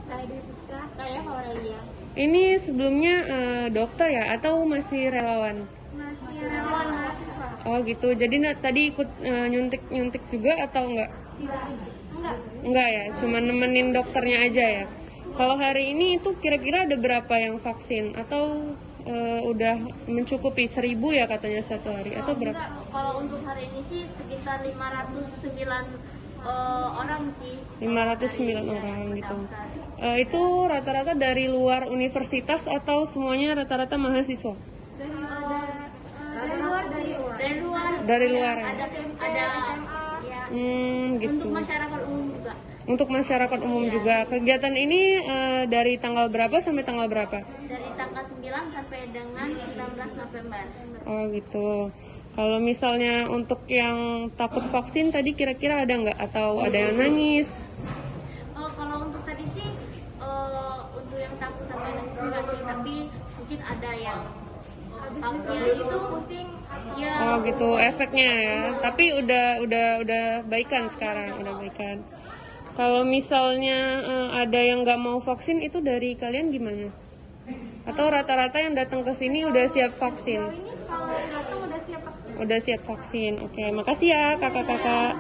Saya Dwi Puska. Saya Aurelia. Ini sebelumnya dokter ya atau masih relawan? Masih relawan mahasiswa. Oh gitu. Jadi tadi ikut nyuntik juga atau enggak? Enggak. Enggak ya, cuma nemenin dokternya aja ya. Kalau hari ini itu kira-kira ada berapa yang vaksin atau udah mencukupi 1.000 ya katanya satu hari atau berapa? Enggak. Kalau untuk hari ini sih sekitar 509 orang sih. 509 orang gitu. Itu rata-rata dari luar universitas atau semuanya rata-rata mahasiswa? Dari luar sih. Dari luar. Dari luar ya? Ada ya. Gitu. Untuk masyarakat umum juga. Untuk masyarakat umum juga. Kegiatan ini dari tanggal berapa sampai tanggal berapa? Dari tanggal 9 sampai dengan 19 November. Oh gitu. Kalau misalnya untuk yang takut vaksin tadi kira-kira ada nggak? Atau ada yang nangis? Kalau untuk tadi sih untuk yang takut sampai nangis enggak sih, tapi mungkin ada yang pausnya gitu pusing. Ya. Oh gitu efeknya ya. Tapi udah baikan sekarang, udah baikan. Kalau misalnya ada yang nggak mau vaksin itu dari kalian gimana? Atau rata-rata yang datang ke sini udah siap vaksin? Ini kalau datang udah siap vaksin. Udah siap vaksin. Oke, makasih ya kakak-kakak.